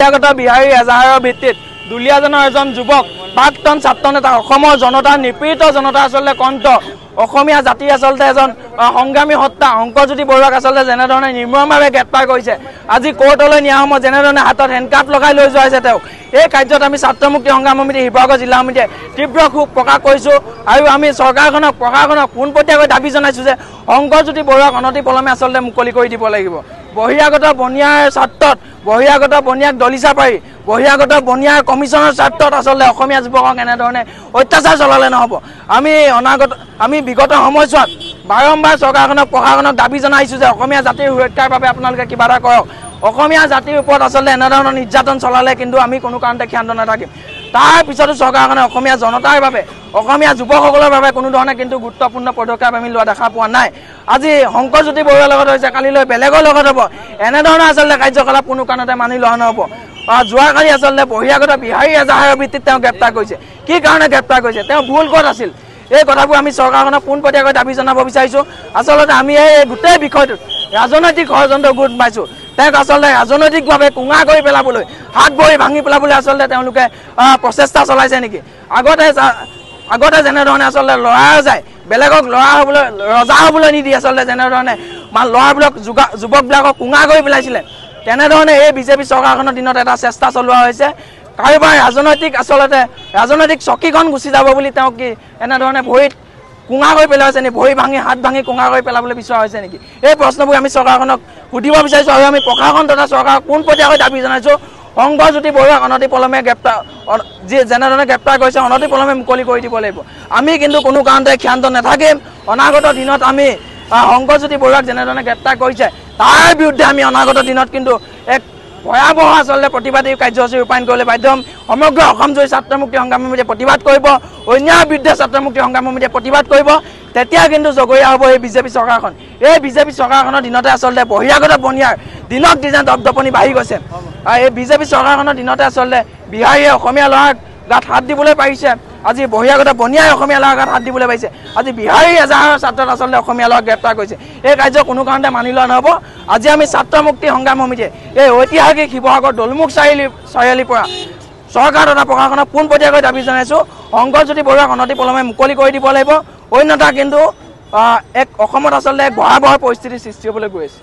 বহিৰাগত বিহাৰী এজাহাৰৰ ভিত্তিত দুলীয়াজনৰ এজন যুৱক প্ৰাক্তন ছাত্ৰ নেতা অসমৰ জনতাৰ নিপীড়িত জনতা আচলতে কণ্ঠ অসমীয়া জাতি আচলতে এজন সংগ্ৰামী হত্যা শংকৰজ্যোতি বৰুৱাক আচলতে যেনেধৰণে নিৰ্মমভাৱে গ্ৰেপ্তাৰ কৰিছে আজি কোৰ্টলৈ নিয়া সময়ত যেনেধৰণে হাতত হেণ্ডকাফ লগাই লৈ যোৱা হৈছে তেওঁক এই কাৰ্যত আমি ছাত্ৰ মুক্তি সংগ্ৰাম সমিতি শিৱসাগৰ জিলা সমিতিয়ে তীব্ৰ ক্ষোভ প্ৰকাশ কৰিছোঁ আৰু আমি চৰকাৰখনক প্ৰশাসনক পোনপটীয়াকৈ দাবী জনাইছোঁ যে শংকৰজ্যোতি বৰুৱাক অনতিপলমে আচলতে মুকলি কৰি দিব লাগিব। বহিৰাগত বনিয়াৰ স্বাৰ্থত বহিৰাগত বনিয়াক দলিচা পাৰি বহিৰাগত বনিয়াৰ কমিশ্যনৰ স্বাৰ্থত আচলতে অসমীয়া যুৱকক এনেধৰণে অত্যাচাৰ চলালে নহ'ব। আমি বিগত সময়ছোৱাত বাৰম্বাৰ চৰকাৰখনক প্ৰশাসনক দাবী জনাইছোঁ যে অসমীয়া জাতিৰ সুৰক্ষাৰ বাবে আপোনালোকে কিবা এটা কৰক। অসমীয়া জাতিৰ ওপৰত আচলতে এনেধৰণৰ নিৰ্যাতন চলালে কিন্তু আমি কোনো কাৰণতে ক্ষান্ত নাথাকিম। তাৰ পিছতো চৰকাৰখনে অসমীয়া জনতাৰ বাবে অসমীয়া যুৱকসকলৰ বাবে কোনো ধৰণে কিন্তু গুৰুত্বপূৰ্ণ পদক্ষেপ আমি লোৱা দেখা পোৱা নাই। আজি শংকৰজ্যোতি বৰুৱাৰ লগত হৈছে, কালিলৈ বেলেগৰ লগত হ'ব। এনেধৰণৰ আচলতে কাৰ্যকলাপ কোনো কাৰণতে মানি লোৱা নহ'ব। যোৱাকালি আচলতে বহিৰাগত বিহাৰী এজাহাৰৰ ভিত্তিত তেওঁ গ্ৰেপ্তাৰ কৰিছে। কি কাৰণে গ্ৰেপ্তাৰ কৰিছে, তেওঁ ভুল ক'ত আছিল, এই কথাবোৰ আমি চৰকাৰখনক পোনপটীয়াকৈ দাবী জনাব বিচাৰিছোঁ। আচলতে আমি এই গোটেই বিষয়টোত ৰাজনৈতিক ষড়যন্ত্ৰ গোট পাইছোঁ। তেওঁক আচলতে ৰাজনৈতিকভাৱে কুঙা কৰি পেলাবলৈ হাত ভৰি ভাঙি পেলাবলৈ আচলতে তেওঁলোকে প্ৰচেষ্টা চলাইছে নেকি। আগতে যেনেধৰণে আচলতে ল'ৰা যায় বেলেগক ল'ৰা হ'বলৈ ৰজা হ'বলৈ নিদি আচলতে যেনেধৰণে ল'ৰাবিলাক যুৱকবিলাকক কুঙা কৰি পেলাইছিলে, তেনেধৰণে এই বিজেপি চৰকাৰখনৰ দিনত এটা চেষ্টা চলোৱা হৈছে। কাৰোবাৰ ৰাজনৈতিক চকীখন গুচি যাব বুলি তেওঁ কি এনেধৰণে ভৰিত কুঙা কৰি পেলোৱা হৈছে নেকি, ভৰি ভাঙি হাত ভাঙি কুঙা কৰি পেলাবলৈ বিচৰা হৈছে নেকি, এই প্ৰশ্নবোৰ আমি চৰকাৰখনক সুধিব বিচাৰিছোঁ। আৰু আমি প্ৰশাসন তথা চৰকাৰক পোনপটীয়াকৈ দাবী জনাইছোঁ শংকৰজ্যোতি বৰুৱাক অনতিপলমে যেনেধৰণে গ্ৰেপ্তাৰ কৰিছে অনতিপলমে মুকলি কৰি দিব লাগিব। আমি কিন্তু কোনো কাৰণতে ক্ষান্ত নাথাকিম। অনাগত দিনত আমি শংকৰজ্যোতি বৰুৱাক যেনেধৰণে গ্ৰেপ্তাৰ কৰিছে তাৰ বিৰুদ্ধে আমি অনাগত দিনত কিন্তু এক ভয়াৱহ আচলতে প্ৰতিবাদী কাৰ্যসূচী ৰূপায়ণ কৰিবলৈ বাধ্য হ'ম। সমগ্ৰ অসমজুৰি ছাত্ৰ মুক্তি সংগ্ৰাম সমিতিয়ে প্ৰতিবাদ কৰিব, অন্যায়ৰ বিৰুদ্ধে ছাত্ৰ মুক্তি সংগ্ৰাম সমিতিয়ে প্ৰতিবাদ কৰিব। তেতিয়া কিন্তু জগৰীয়া হ'ব এই বিজেপি চৰকাৰখন। এই বিজেপি চৰকাৰখনৰ দিনতে আচলতে বহিৰাগত বনিয়াৰ দিনক দিনে দপদপনি বাঢ়ি গৈছে। এই বিজেপি চৰকাৰখনৰ দিনতে আচলতে বিহাৰীয়ে অসমীয়া ল'ৰাক গাত হাত দিবলৈ পাৰিছে, আজি বহিৰাগত বনিয়াই অসমীয়া ল'ৰাৰ গাত হাত দিবলৈ পাৰিছে, আজি বিহাৰী এজাহাৰৰ স্বাৰ্থত আচলতে অসমীয়া ল'ৰাক গ্ৰেপ্তাৰ কৰিছে। এই কাৰ্য কোনো কাৰণতে মানি লোৱা নহ'ব। আজি আমি ছাত্ৰ মুক্তি সংগ্ৰাম সমিতিয়ে এই ঐতিহাসিক শিৱসাগৰ দলমুখ চাৰিআলিৰ পৰা চৰকাৰ তথা প্ৰশাসনক পোনপটীয়াকৈ দাবী জনাইছোঁ শংকৰজ্যোতি বৰুৱাক অনতিপলমে মুকলি কৰি দিব লাগিব। অন্যথা কিন্তু অসমত আচলতে এক ভয়াৱহ পৰিস্থিতিৰ সৃষ্টি হ'বলৈ গৈ আছে।